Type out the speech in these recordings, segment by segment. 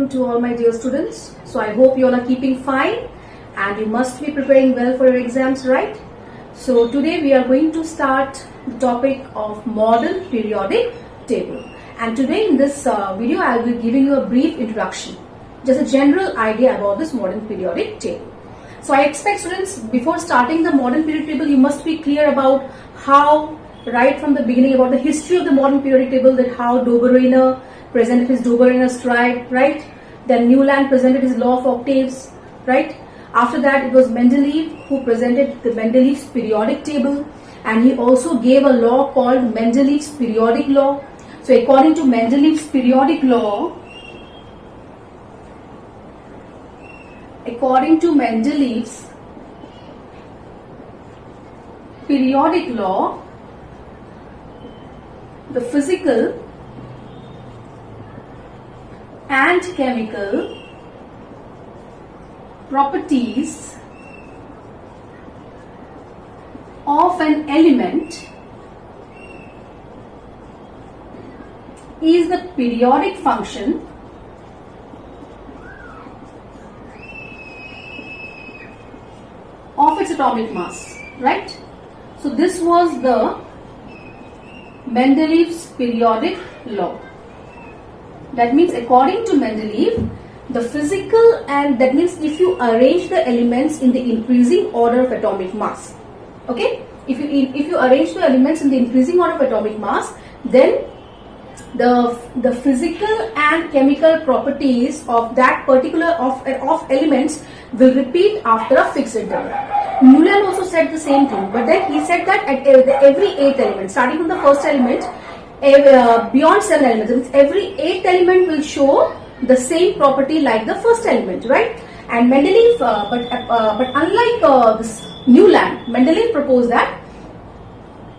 afternoon to all my dear students. So I hope you all are keeping fine and you must be preparing well for your exams, right? So today we are going to start the topic of modern periodic table. And today in this video I will be giving you a brief introduction, just a general idea about this modern periodic table. So I expect students, before starting the modern periodic table, you must be clear about how, right from the beginning, about the history of the modern periodic table, that how Dobereiner presented his Dobereiner stride, right? Then Newland presented his law of octaves, right? After that, it was Mendeleev who presented the Mendeleev's periodic table, and he also gave a law called Mendeleev's periodic law. So according to Mendeleev's periodic law, the physical and chemical properties of an element is the periodic function of its atomic mass, right? So this was the Mendeleev's periodic law. That means according to Mendeleev, the physical, and that means if you arrange the elements in the increasing order of atomic mass, okay? If you arrange the elements in the increasing order of atomic mass, then the physical and chemical properties of that particular of elements will repeat after a fixed interval. Newland also said the same thing, but then he said that at every 8 elements, starting from the first element, beyond 7 elements, every 8th element will show the same property like the first element, right? And Mendeleev, but unlike this Newland, Mendeleev proposed that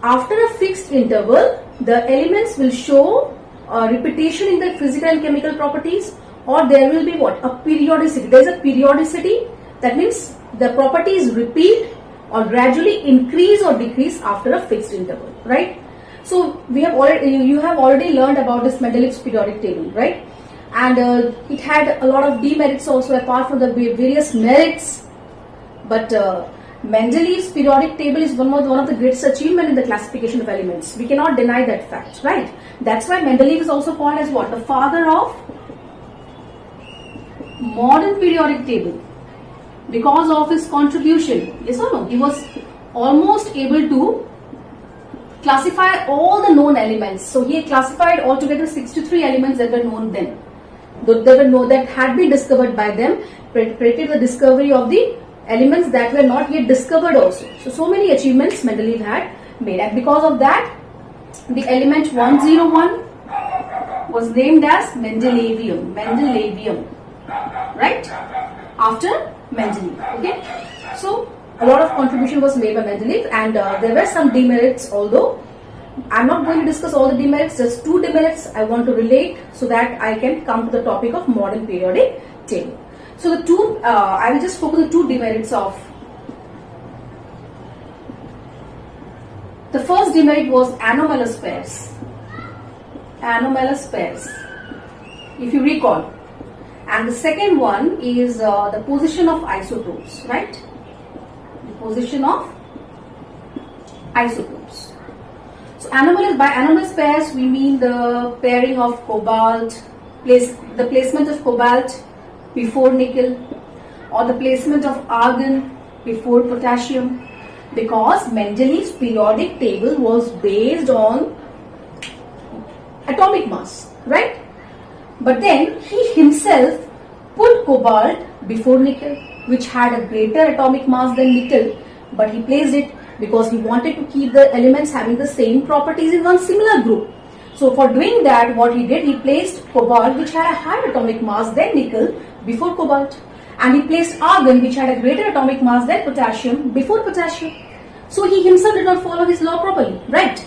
after a fixed interval, the elements will show repetition in the physical and chemical properties, or there will be what? A periodicity. There is a periodicity. That means the properties repeat or gradually increase or decrease after a fixed interval, right? So you have already learned about this Mendeleev's periodic table, right? And it had a lot of demerits also apart from the various merits. But Mendeleev's periodic table is one of the greatest achievements in the classification of elements. We cannot deny that fact, right? That's why Mendeleev is also called as what? The father of modern periodic table, because of his contribution. Yes or no? He was almost able to classify all the known elements. So he classified altogether 63 elements that were known then. That had been discovered by them, predicted the discovery of the elements that were not yet discovered also. So many achievements Mendeleev had made, and because of that, the element 101 was named as Mendelevium, right? After Mendeleev, okay? So a lot of contribution was made by Mendeleev, and there were some demerits, although I'm not going to discuss all the demerits, just 2 demerits I want to relate so that I can come to the topic of modern periodic table. So the two, I will just focus on the 2 demerits of. The first demerit was anomalous pairs. Anomalous pairs, if you recall. And the second one is the position of isotopes, right? The position of isotopes. So by anomalous pairs we mean the pairing of cobalt, the placement of cobalt before nickel, or the placement of argon before potassium, because Mendeleev's periodic table was based on atomic mass, right? But then he himself put cobalt before nickel, which had a greater atomic mass than nickel, but he placed it because he wanted to keep the elements having the same properties in one similar group. So for doing that, what he did, he placed cobalt, which had a higher atomic mass than nickel, before cobalt, and he placed argon, which had a greater atomic mass than potassium, before potassium. So he himself did not follow his law properly, right?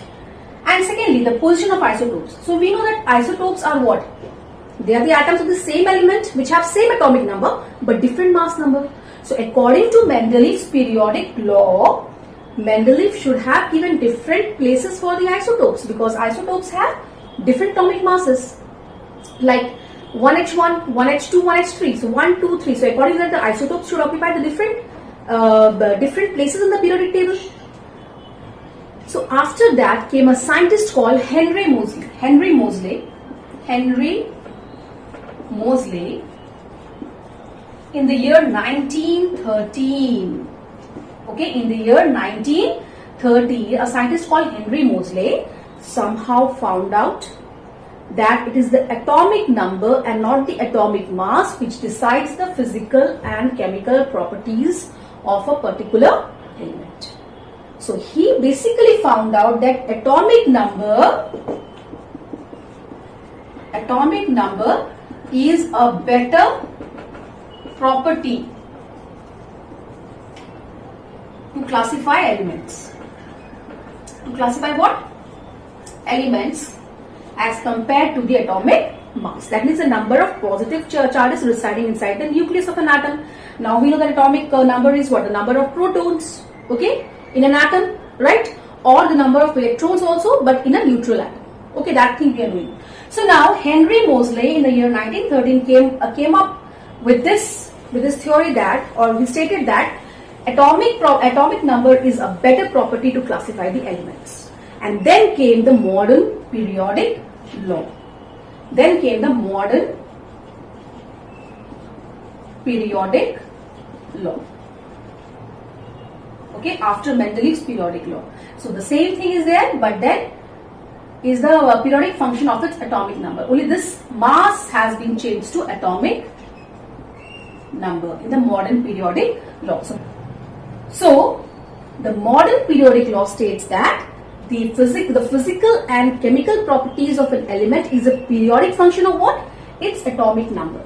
And secondly, the position of isotopes. So we know that isotopes are what? They are the atoms of the same element which have same atomic number but different mass number. So according to Mendeleev's periodic law, Mendeleev should have given different places for the isotopes, because isotopes have different atomic masses. Like 1h1, 1h2, 1h3. So 1, 2, 3. So according to that, the isotopes should occupy the different places in the periodic table. So after that came a scientist called Henry Moseley. Henry Moseley in the year 1913. Okay, in the year 1930, a scientist called Henry Moseley somehow found out that it is the atomic number and not the atomic mass which decides the physical and chemical properties of a particular element. So he basically found out that atomic number is a better property to classify elements. To classify what? Elements as compared to the atomic mass. That means the number of positive charges residing inside the nucleus of an atom. Now we know that atomic number is what? The number of protons, okay, in an atom, right? Or the number of electrons also, but in a neutral atom. Okay, that thing we are doing. So now Henry Moseley in the year 1913 came up with this theory that, or he stated that atomic number is a better property to classify the elements. And then came the modern periodic law. Okay, after Mendeleev's periodic law. So the same thing is there, but then is the periodic function of its atomic number. Only this mass has been changed to atomic number in the modern periodic law. So the modern periodic law states that the physical and chemical properties of an element is a periodic function of what? Its atomic number.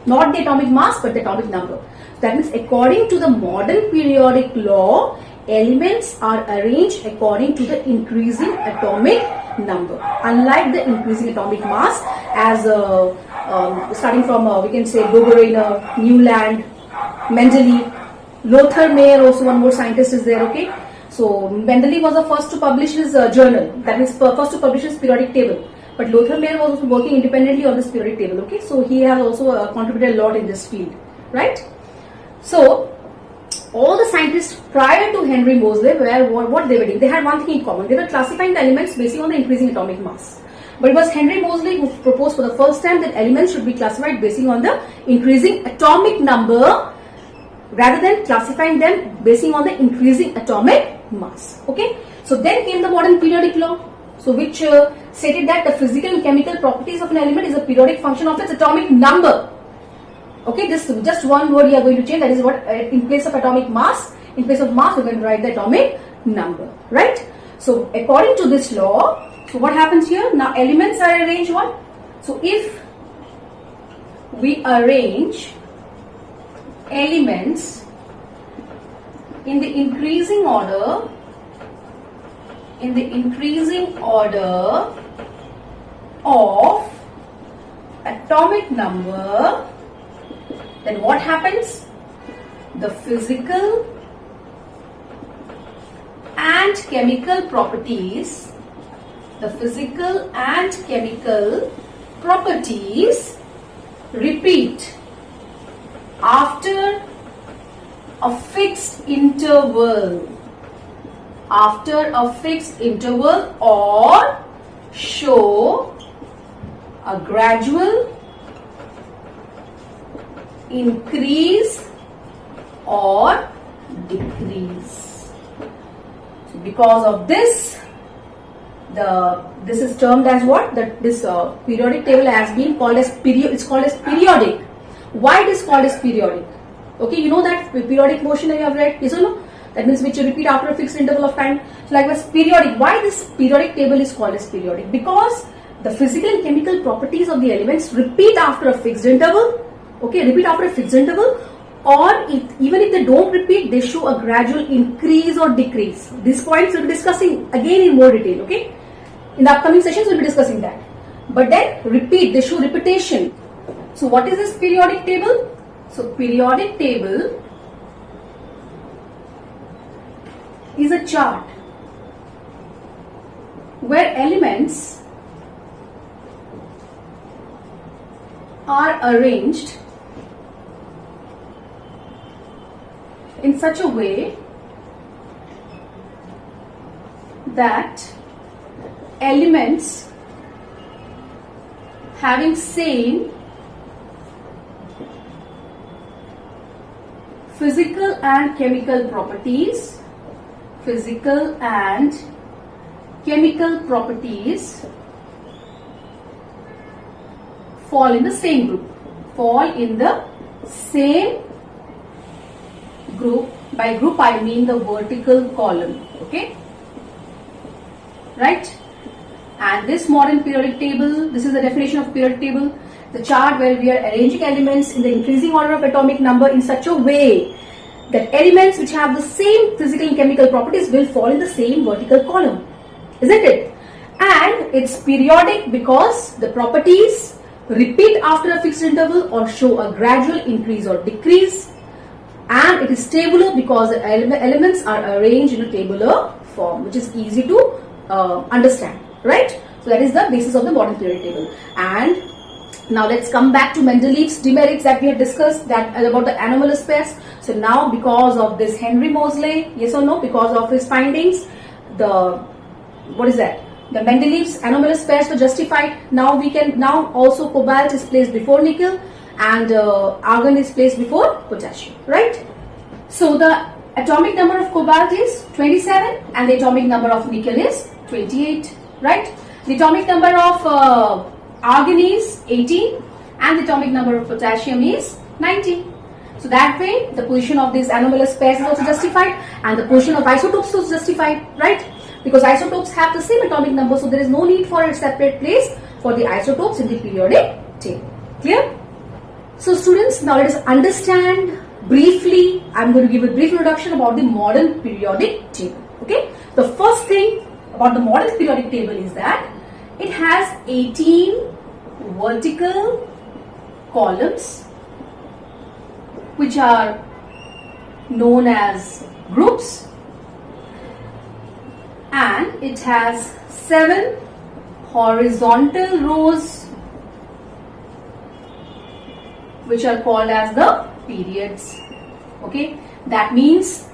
Not the atomic mass, but the atomic number. That means according to the modern periodic law, elements are arranged according to the increasing atomic number. Unlike the increasing atomic mass, as starting from we can say Dobereiner, Newland, Mendeleev, Lothar Meyer, also one more scientist is there. Okay, so Mendeleev was the first to publish his journal. That means first to publish his periodic table. But Lothar Meyer was also working independently on this periodic table. Okay, so he has also contributed a lot in this field, right? So all the scientists prior to Henry Moseley what they were doing, they had one thing in common. They were classifying the elements based on the increasing atomic mass. But it was Henry Moseley who proposed for the first time that elements should be classified based on the increasing atomic number rather than classifying them based on the increasing atomic mass. Okay, so then came the modern periodic law, so which stated that the physical and chemical properties of an element is a periodic function of its atomic number. Okay, this just one word we are going to change, that is what in place of atomic mass, in place of mass we are going to write the atomic number, right? So according to this law, so what happens here? Now elements are arranged what? So if we arrange elements in the increasing order of atomic number, then what happens? The physical and chemical properties repeat after a fixed interval or show a gradual increase or decrease. So because of this, this is termed as what? That this periodic table has been called as it's called as periodic. Why it is called as periodic? Okay, you know that periodic motion that you have read, yes or no? That means which you repeat after a fixed interval of time. So likewise periodic. Why this periodic table is called as periodic? Because the physical and chemical properties of the elements repeat after a fixed interval. Okay, repeat after a fixed interval, or even if they don't repeat, they show a gradual increase or decrease. These points we'll be discussing again in more detail. Okay, in the upcoming sessions we'll be discussing that. But then repeat, they show repetition. So what is this periodic table? So periodic table is a chart where elements are arranged in such a way that elements having same physical and chemical properties fall in the same group. By group I mean the vertical column. Okay, right? And this modern periodic table, this is the definition of periodic table, the chart where we are arranging elements in the increasing order of atomic number in such a way that elements which have the same physical and chemical properties will fall in the same vertical column, isn't it? And it's periodic because the properties repeat after a fixed interval or show a gradual increase or decrease, and it is tabular because the elements are arranged in a tabular form, which is easy to understand, right? So that is the basis of the modern periodic table. And now let's come back to Mendeleev's demerits that we had discussed, that about the anomalous pairs. So now because of this Henry Moseley, yes or no, because of his findings, the Mendeleev's anomalous pairs were justified. Now also cobalt is placed before nickel and argon is placed before potassium, right? So the atomic number of cobalt is 27 and the atomic number of nickel is 28, right? The atomic number of argon is 18 and the atomic number of potassium is 19. So that way the position of these anomalous pairs is also justified and the position of isotopes is justified, right? Because isotopes have the same atomic number, so there is no need for a separate place for the isotopes in the periodic table. Clear? So students, now let us understand briefly, I am going to give a brief introduction about the modern periodic table. Okay? The first thing about the modern periodic table is that it has 18 vertical columns which are known as groups, and it has 7 horizontal rows which are called as the periods. Okay, that means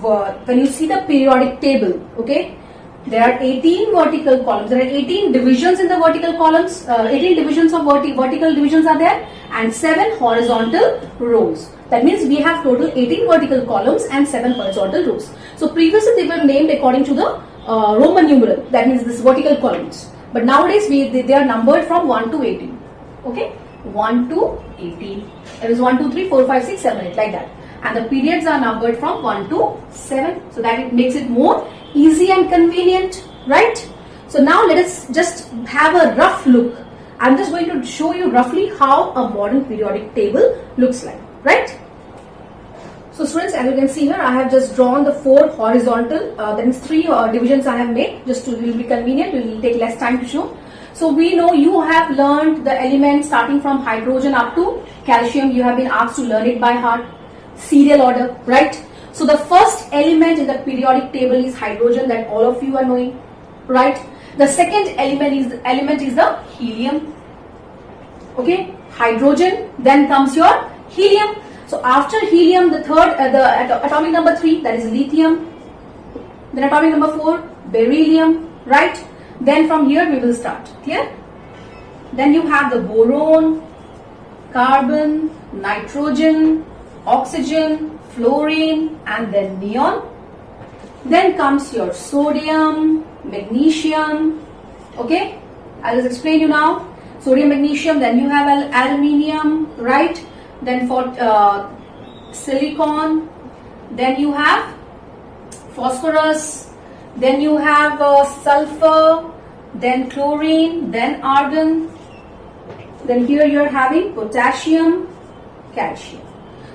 when you see the periodic table, okay, there are 18 vertical columns. There are 18 divisions in the vertical columns. 18 divisions of vertical divisions are there, and 7 horizontal rows. That means we have total 18 vertical columns and 7 horizontal rows. So previously they were named according to the Roman numeral. That means this vertical columns. But nowadays they are numbered from 1 to 18. Okay, 1 to 18. There is 1, 2, 3, 4, 5, 6, 7, 8 like that. And the periods are numbered from 1 to 7. So that it makes it more easy and convenient, right? So now let us just have a rough look. I'm just going to show you roughly how a modern periodic table looks like, right? So students, as you can see here, I have just drawn the 4 horizontal, that is 3 divisions I have made, just to, it will be convenient, it will take less time to show. So we know you have learned the elements starting from hydrogen up to calcium. You have been asked to learn it by heart, serial order, right? So the first element in the periodic table is hydrogen, that all of you are knowing, right? The second element is the helium. Okay, hydrogen, then comes your helium. So after helium, the third, the atomic number 3, that is lithium. Then atomic number 4, beryllium, right? Then from here we will start. Clear? Then you have the boron, carbon, nitrogen, oxygen, fluorine, and then neon. Then comes your sodium, magnesium. Okay, I'll just explain you now. Sodium, magnesium. Then you have aluminium, right? Then for silicon. Then you have phosphorus. Then you have sulfur. Then chlorine. Then argon. Then here you are having potassium, calcium.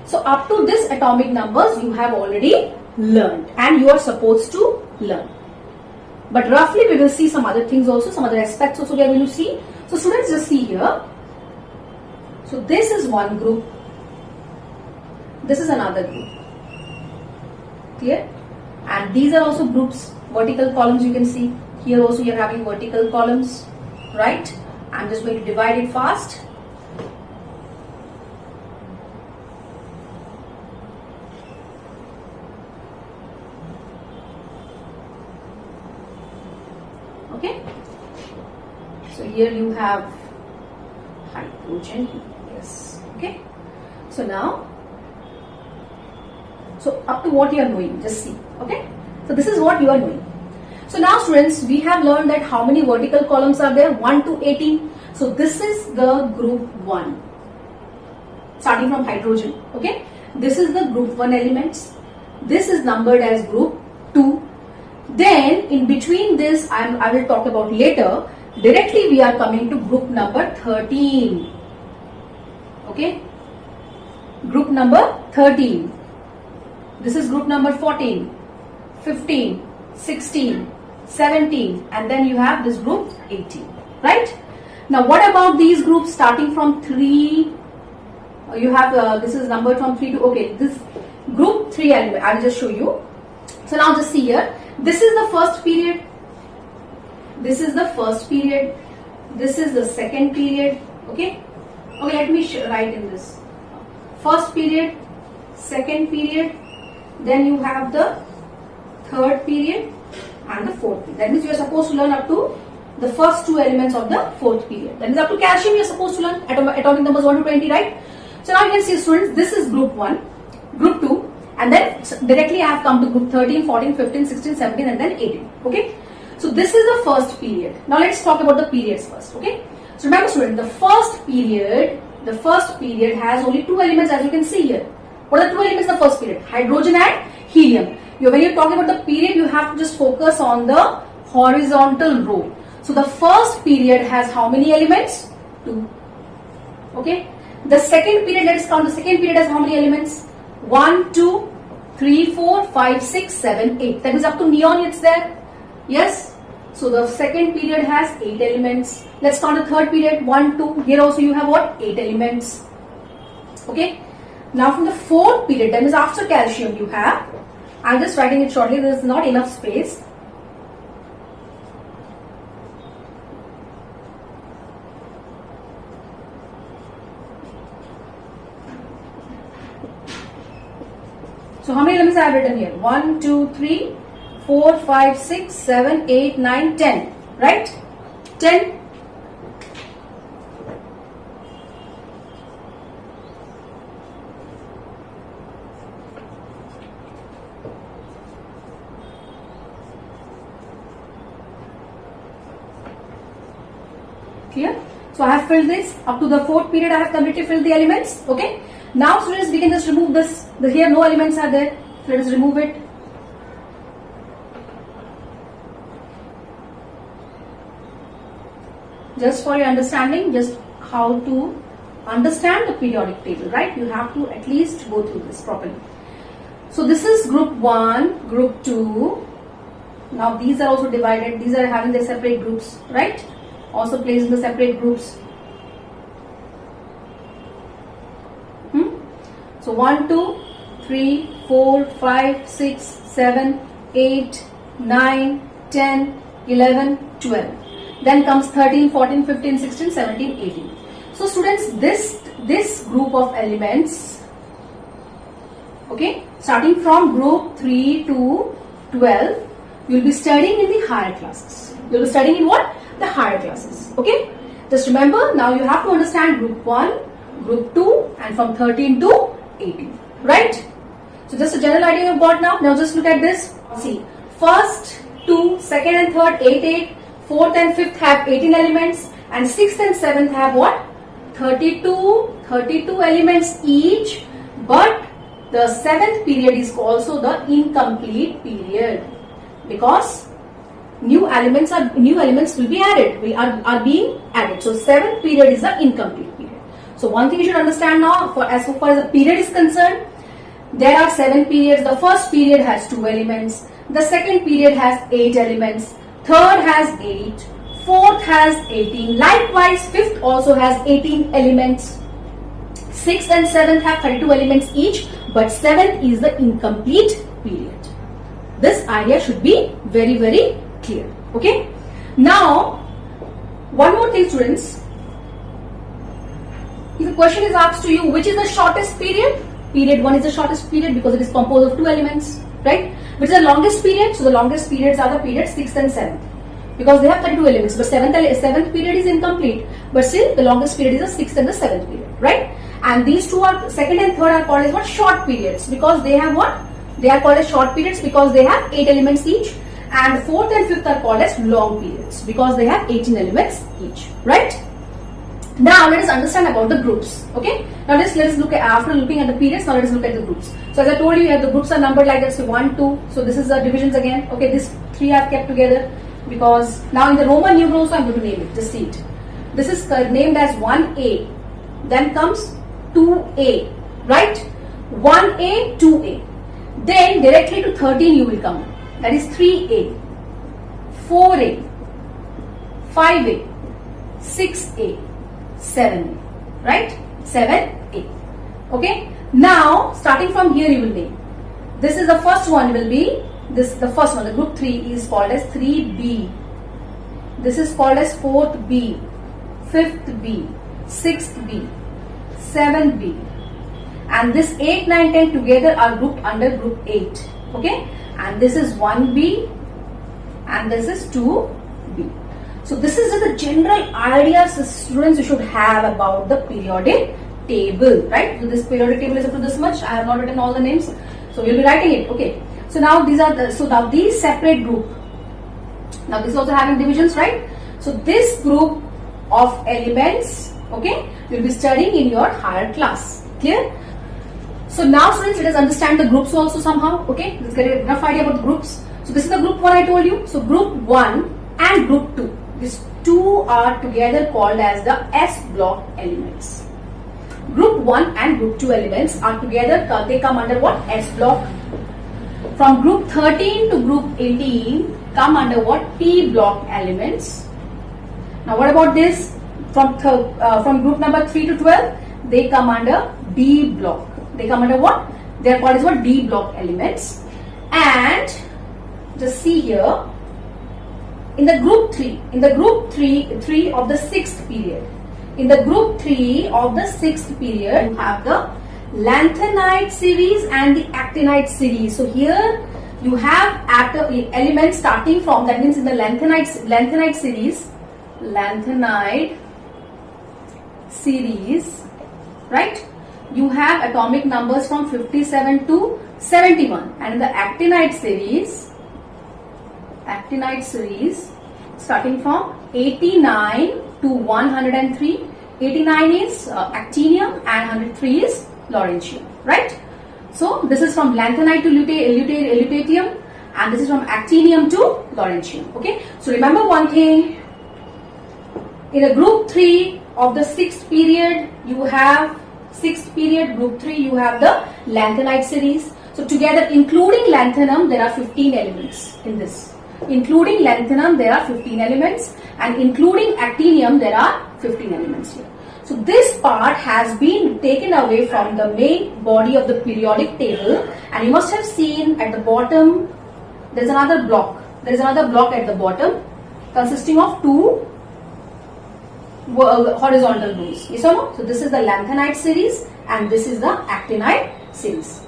So up to this atomic numbers you have already learned and you are supposed to learn. But roughly we will see some other things also, some other aspects also we are going to see. So students, just see here. So this is one group. This is another group. Clear? And these are also groups, vertical columns you can see. Here also you are having vertical columns, right? I'm just going to divide it fast. Okay. So here you have hydrogen. Yes. Okay. So now, so up to what you are knowing, just see. Okay. So this is what you are knowing. So now students, we have learned that how many vertical columns are there? 1 to 18. So this is the group 1. Starting from hydrogen. Okay. This is the group 1 elements. This is numbered as group 2. Then in between this, I will talk about later. Directly we are coming to group number 13. Okay. Group number 13. This is group number 14, 15, 16, 17, and then you have this group 18. Right? Now what about these groups starting from 3? You have this is numbered from 3 to, okay, this group 3 element. I will just show you. So now just see here. This is the first period. This is the first period. This is the second period. Okay. Okay, let me write in this. First period, second period, then you have the third period and the fourth period. That means you are supposed to learn up to the first 2 elements of the fourth period. That means up to calcium you are supposed to learn atomic numbers 1 to 20, right? So now you can see students, this is group 1, group 2, and then directly I have come to group 13, 14, 15, 16, 17 and then 18. Okay. So this is the first period. Now let's talk about the periods first. Okay. So remember students, the first period has only 2 elements as you can see here. What are the 2 elements in the first period? Hydrogen and helium. When you're talking about the period, you have to just focus on the horizontal row. So the first period has how many elements? 2. Okay. The second period, let's count the second period has how many elements? 1, 2, 3, 4, 5, 6, 7, 8. That means up to neon it's there. Yes. So the second period has 8 elements. Let's count the third period. 1, 2. Here also you have what? 8 elements. Okay. Now from the fourth period, that means after calcium you have, I'm just writing it shortly, there is not enough space. So how many elements I have written here? 1, 2, 3, 4, 5, 6, 7, 8, 9, 10. Right? 10. Clear? So I have filled this up to the fourth period. I have completely filled the elements. Okay. Now students, we can just remove this. Here no elements are there. So let us remove it. Just for your understanding, just how to understand the periodic table, right? You have to at least go through this properly. So this is group 1, group 2. Now these are also divided. These are having their separate groups, right? Also placed in the separate groups. So 1, 2, 3, 4, 5, 6, 7, 8, 9, 10, 11, 12. Then comes 13, 14, 15, 16, 17, 18. So students, this group of elements, okay, starting from group 3 to 12, you will be studying in the higher classes. You will be studying in what? The higher classes. Okay. Just remember, now you have to understand group 1, group 2 and from 13 to 18. Right? So just a general idea you've got now. Now just look at this. See, first 2, second and third 8, 8. 4th and 5th have 18 elements and 6th and 7th have what? 32 elements each, but the 7th period is also the incomplete period because new elements will be added, are being added. So 7th period is the incomplete period. So one thing you should understand now, as far as the period is concerned, there are 7 periods. The first period has 2 elements, the second period has 8 elements, third has 8, fourth has 18, likewise 5th also has 18 elements, 6th and 7th have 32 elements each, but 7th is the incomplete period. This idea should be very, very clear. Okay. Now, one more thing students, if a question is asked to you, which is the shortest period? Period 1 is the shortest period because it is composed of 2 elements, right? Which is the longest period? So the longest periods are the periods 6th and 7th. because they have 32 elements, but seventh period is incomplete, but still the longest period is the 6th and the 7th period, right? And these two are, second and third are called as what? Short periods, because they have what? They are called as short periods because they have 8 elements each, and 4th and 5th are called as long periods because they have 18 elements each, right? Now let us understand about the groups. Okay. Now let us look at, after looking at the periods, now let us look at the groups. So as I told you, the groups are numbered like this: 1, 2. So this is the divisions again. Okay, these 3 I have kept together because now in the Roman numeral also I am going to name it. Just see it. This is named as 1A. Then comes 2A, right? 1A, 2A. Then directly to 13 you will come. That is 3A, 4A, 5A, 6A, 7A, right? 7A. Okay. Now starting from here you will name. This is the first one will be this. The first one, the group 3 is called as 3B. This is called as 4th B, 5th B, 6th B, 7th B. And this 8, 9, 10 together are grouped under group 8. Okay. And this is 1B and this is 2B. So this is just the general ideas students you should have about the periodic table, right? So this periodic table is up to this much. I have not written all the names, so we'll be writing it. Okay. So now these are the, so now these separate group. Now this is also having divisions, right? So this group of elements, okay, you'll be studying in your higher class. Clear? So now students, let us understand the groups also somehow. Okay, let's get enough idea about the groups. So this is the group 1 I told you. So group 1 and group 2. These two are together called as the S block elements. Group 1 and group 2 elements are together, they come under what? S block. From group 13 to group 18 come under what? P block elements. Now what about this? From group number 3 to 12, they come under D block. They come under what? They are called as what? D block elements. And just see here, in the group 3 of the 6th period, in the group 3 of the 6th period, you have the lanthanide series and the actinide series. So here you have elements starting from, that means in the lanthanide series, right? You have atomic numbers from 57 to 71, and in the actinide series starting from 89 to 103. 89 is actinium and 103 is lawrencium, right? So this is from lanthanide to lutetium, and this is from actinium to lawrencium. Okay, so remember one thing: in a group 3 of the 6th period, you have 6th period group 3, you have the lanthanide series. So together, including lanthanum, there are 15 elements in this. Including lanthanum, there are 15 elements, and including actinium, there are 15 elements here. So this part has been taken away from the main body of the periodic table, and you must have seen at the bottom there is another block. There is another block at the bottom consisting of 2 horizontal rows. Yes or no? So this is the lanthanide series and this is the actinide series.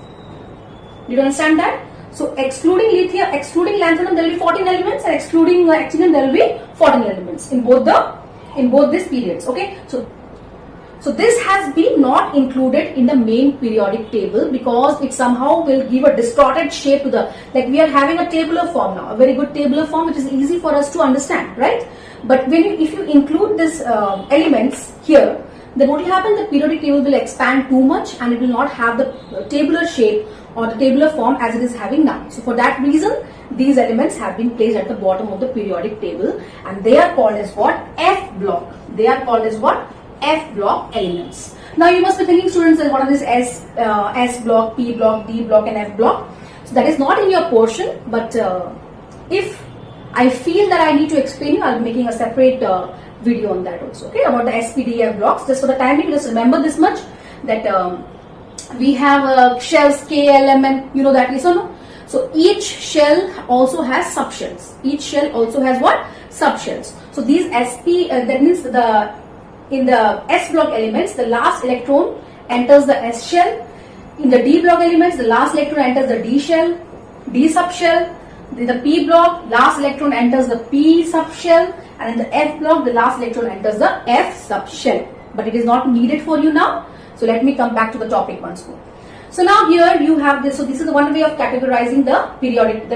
Do you understand that? So excluding lanthanum, there will be 14 elements, and excluding actinium, there will be 14 elements in both these periods. Okay, so this has been not included in the main periodic table because it somehow will give a distorted shape to the, like we are having a tabular form now, a very good tabular form which is easy for us to understand, right? But if you include this elements here, then what will happen? The periodic table will expand too much and it will not have the tabular shape or the tabular form as it is having now. So for that reason, these elements have been placed at the bottom of the periodic table, and they are called as what? F block. They are called as what? F block elements. Now you must be thinking, students, that what are these S block, P block, D block and F block? So that is not in your portion, but if I feel that I need to explain you, I will be making a separate video on that also, okay, about the SPDF blocks. Just for the time being, just remember this much, that we have shells K, L, M, N, you know that, yes or no? So each shell also has subshells. Each shell also has what? Subshells. So these that means in the S block elements, the last electron enters the S shell. In the D block elements, the last electron enters the D shell, D subshell. In the p block, last electron enters the p subshell, and in the f block, the last electron enters the f subshell. But it is not needed for you now. So let me come back to the topic once more. So now here you have this. So this is one way of categorizing the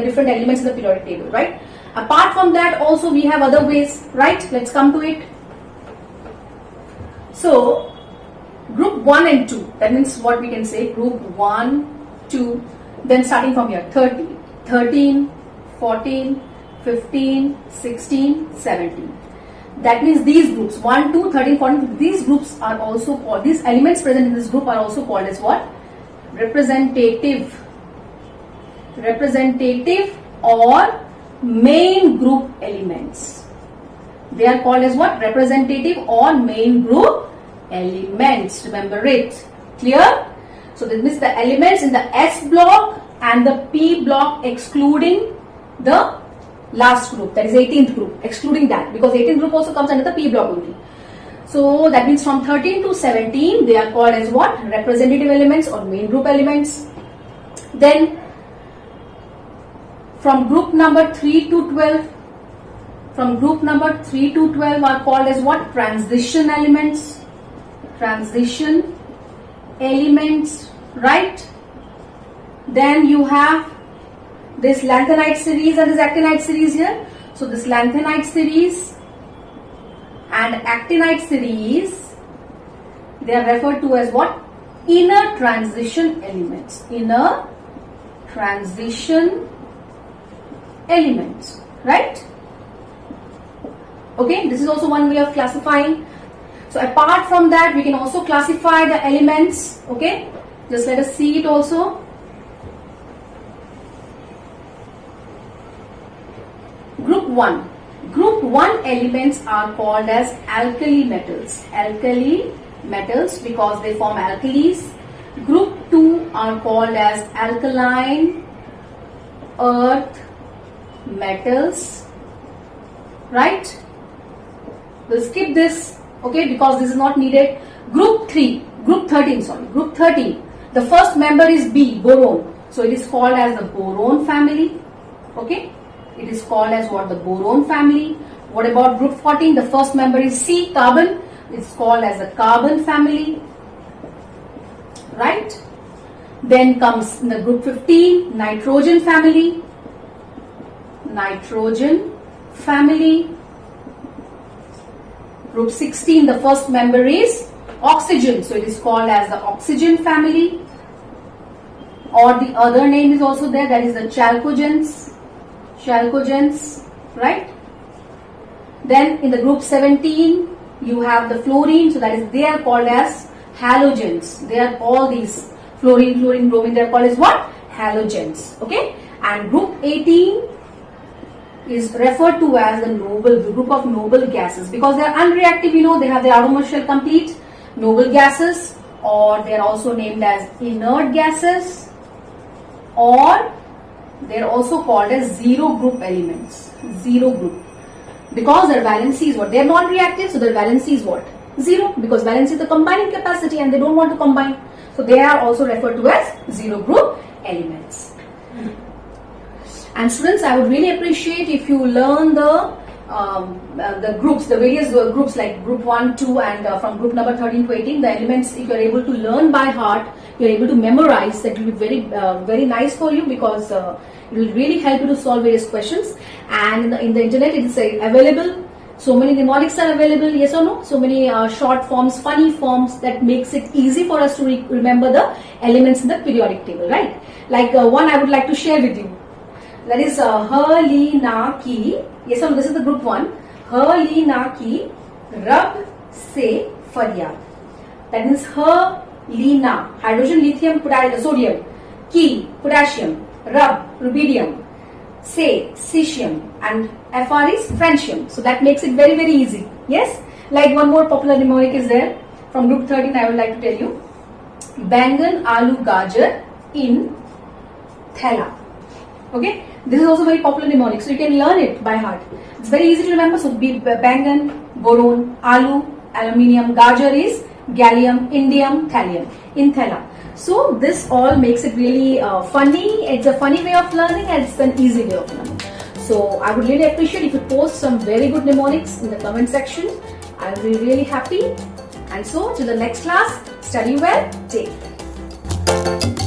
different elements in the periodic table, right? Apart from that, also we have other ways, right? Let's come to it. So group 1 and 2, that means what we can say, group 1, 2, then starting from here, 13, 14, 15, 16, 17. That means these groups, 1, 2, 13, 14, these groups are also called, these elements present in this group are also called as what? Representative or main group elements. They are called as what? Representative or main group elements. Remember it. Clear? So this means the elements in the S block and the P block excluding the last group, that is 18th group, excluding that, because 18th group also comes under the P block only. So that means from 13 to 17 they are called as what? Representative elements or main group elements. Then from group number 3 to 12, from group number 3 to 12 are called as what? Transition elements. Transition elements, right? Then you have this lanthanide series and this actinide series here. So this lanthanide series and actinide series, they are referred to as what? Inner transition elements. Inner transition elements, right? Okay, this is also one way of classifying. So apart from that, we can also classify the elements. Okay, just let us see it also. Group 1. Group 1 elements are called as alkali metals. Alkali metals because they form alkalis. Group 2 are called as alkaline earth metals. Right? We'll skip this, okay, because this is not needed. Group 13. The first member is B, boron. So it is called as the boron family. Okay? It is called as what? The boron family. What about group 14? The first member is C, carbon. It's called as the carbon family. Right? Then comes in the group 15, nitrogen family. Nitrogen family. Group 16, the first member is oxygen. So it is called as the oxygen family. Or the other name is also there, that is the chalcogens. Chalcogens, right? Then in the group 17, you have the fluorine. So that is, they are called as halogens. They are all these fluorine, fluorine, bromine. They are called as what? Halogens. Okay. And group 18 is referred to as the group of noble gases because they are unreactive. You know, they have their outermost shell complete. Noble gases, or they are also named as inert gases, or they are also called as zero group elements. Zero group. Because their valency is what? They are non-reactive, so their valency is what? Zero. Because valency is the combining capacity and they don't want to combine. So they are also referred to as zero group elements. And students, I would really appreciate if you learn the groups, the various groups like group 1, 2 and from group number 13 to 18, the elements, if you are able to learn by heart, you are able to memorize, that will be very, very nice for you because it will really help you to solve various questions. And in the internet, it is available. So many mnemonics are available, yes or no? So many short forms, funny forms that makes it easy for us to remember the elements in the periodic table, right? Like one I would like to share with you. That is Helena ki, yes or no, this is the group 1. Helena ki rab se faryad. That means Helena, hydrogen, lithium, sodium, ki, potassium, rub, rubidium, se, cesium, and Fr is francium. So that makes it very, very easy. Yes? Like one more popular mnemonic is there. From group 13, I would like to tell you. Bangan, aloo, gajar in thela. Okay? This is also very popular mnemonic. So you can learn it by heart. It's very easy to remember. So bangan, boron, aloo, aluminium, gajar is gallium, indium, thallium, in thela. So this all makes it really funny. It's a funny way of learning and it's an easy way of learning. So I would really appreciate if you post some very good mnemonics in the comment section. I will be really happy. And so till the next class, study well, take care.